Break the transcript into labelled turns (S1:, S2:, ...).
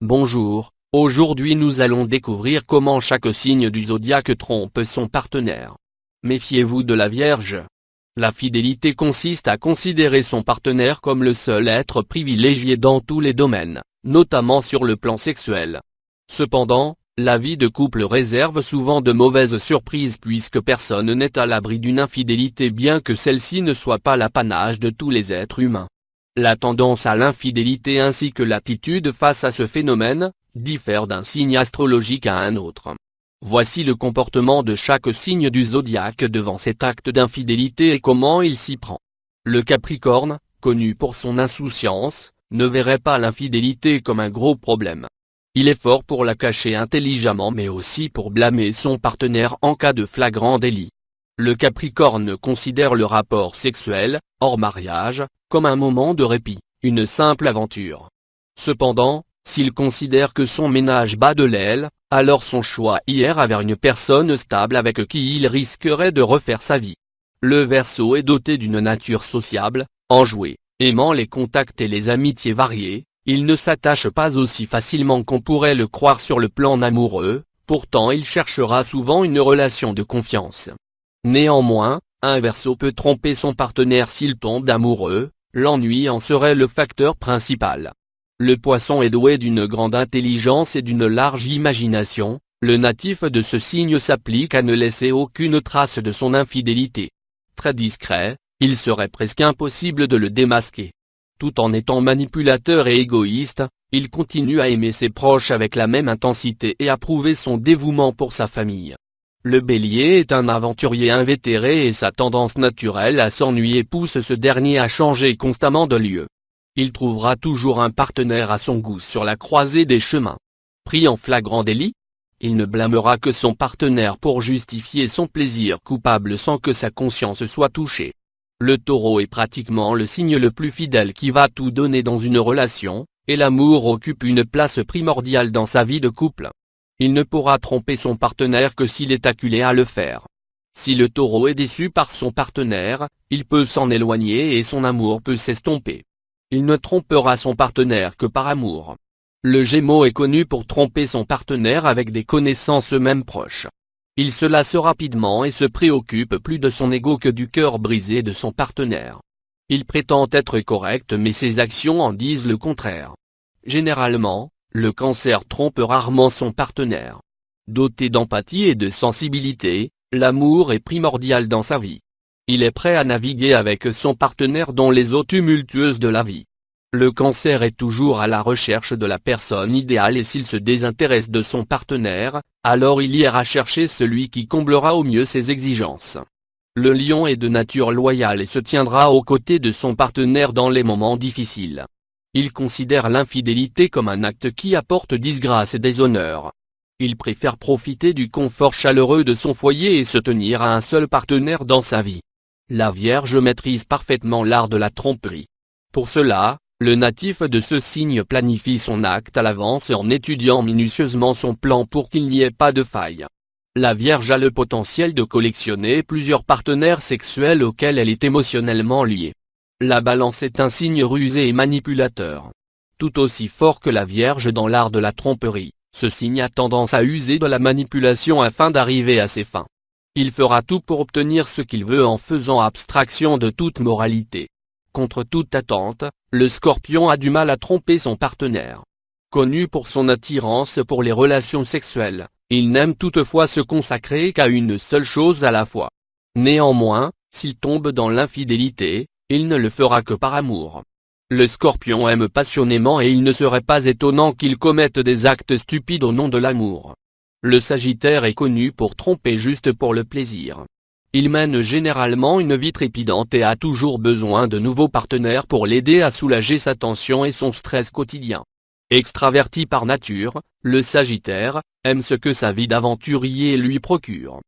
S1: Bonjour, aujourd'hui nous allons découvrir comment chaque signe du zodiaque trompe son partenaire. Méfiez-vous de la Vierge. La fidélité consiste à considérer son partenaire comme le seul être privilégié dans tous les domaines, notamment sur le plan sexuel. Cependant, la vie de couple réserve souvent de mauvaises surprises puisque personne n'est à l'abri d'une infidélité bien que celle-ci ne soit pas l'apanage de tous les êtres humains. La tendance à l'infidélité ainsi que l'attitude face à ce phénomène, diffèrent d'un signe astrologique à un autre. Voici le comportement de chaque signe du zodiaque devant cet acte d'infidélité et comment il s'y prend. Le Capricorne, connu pour son insouciance, ne verrait pas l'infidélité comme un gros problème. Il est fort pour la cacher intelligemment mais aussi pour blâmer son partenaire en cas de flagrant délit. Le Capricorne considère le rapport sexuel, hors mariage, comme un moment de répit, une simple aventure. Cependant, s'il considère que son ménage bat de l'aile, alors son choix ira vers une personne stable avec qui il risquerait de refaire sa vie. Le Verseau est doté d'une nature sociable, enjouée, aimant les contacts et les amitiés variées, il ne s'attache pas aussi facilement qu'on pourrait le croire sur le plan amoureux, pourtant il cherchera souvent une relation de confiance. Néanmoins, un Verseau peut tromper son partenaire s'il tombe amoureux, l'ennui en serait le facteur principal. Le Poisson est doué d'une grande intelligence et d'une large imagination, le natif de ce signe s'applique à ne laisser aucune trace de son infidélité. Très discret, il serait presque impossible de le démasquer. Tout en étant manipulateur et égoïste, il continue à aimer ses proches avec la même intensité et à prouver son dévouement pour sa famille. Le Bélier est un aventurier invétéré et sa tendance naturelle à s'ennuyer pousse ce dernier à changer constamment de lieu. Il trouvera toujours un partenaire à son goût sur la croisée des chemins. Pris en flagrant délit, il ne blâmera que son partenaire pour justifier son plaisir coupable sans que sa conscience soit touchée. Le Taureau est pratiquement le signe le plus fidèle qui va tout donner dans une relation, et l'amour occupe une place primordiale dans sa vie de couple. Il ne pourra tromper son partenaire que s'il est acculé à le faire. Si le Taureau est déçu par son partenaire, il peut s'en éloigner et son amour peut s'estomper. Il ne trompera son partenaire que par amour. Le Gémeaux est connu pour tromper son partenaire avec des connaissances même proches. Il se lasse rapidement et se préoccupe plus de son ego que du cœur brisé de son partenaire. Il prétend être correct mais ses actions en disent le contraire. Généralement, le Cancer trompe rarement son partenaire. Doté d'empathie et de sensibilité, l'amour est primordial dans sa vie. Il est prêt à naviguer avec son partenaire dans les eaux tumultueuses de la vie. Le Cancer est toujours à la recherche de la personne idéale et s'il se désintéresse de son partenaire, alors il ira chercher celui qui comblera au mieux ses exigences. Le Lion est de nature loyale et se tiendra aux côtés de son partenaire dans les moments difficiles. Il considère l'infidélité comme un acte qui apporte disgrâce et déshonneur. Il préfère profiter du confort chaleureux de son foyer et se tenir à un seul partenaire dans sa vie. La Vierge maîtrise parfaitement l'art de la tromperie. Pour cela, le natif de ce signe planifie son acte à l'avance en étudiant minutieusement son plan pour qu'il n'y ait pas de faille. La Vierge a le potentiel de collectionner plusieurs partenaires sexuels auxquels elle est émotionnellement liée. La Balance est un signe rusé et manipulateur. Tout aussi fort que la Vierge dans l'art de la tromperie, ce signe a tendance à user de la manipulation afin d'arriver à ses fins. Il fera tout pour obtenir ce qu'il veut en faisant abstraction de toute moralité. Contre toute attente, le Scorpion a du mal à tromper son partenaire. Connu pour son attirance pour les relations sexuelles, il n'aime toutefois se consacrer qu'à une seule chose à la fois. Néanmoins, s'il tombe dans l'infidélité, il ne le fera que par amour. Le Scorpion aime passionnément et il ne serait pas étonnant qu'il commette des actes stupides au nom de l'amour. Le Sagittaire est connu pour tromper juste pour le plaisir. Il mène généralement une vie trépidante et a toujours besoin de nouveaux partenaires pour l'aider à soulager sa tension et son stress quotidien. Extraverti par nature, le Sagittaire aime ce que sa vie d'aventurier lui procure.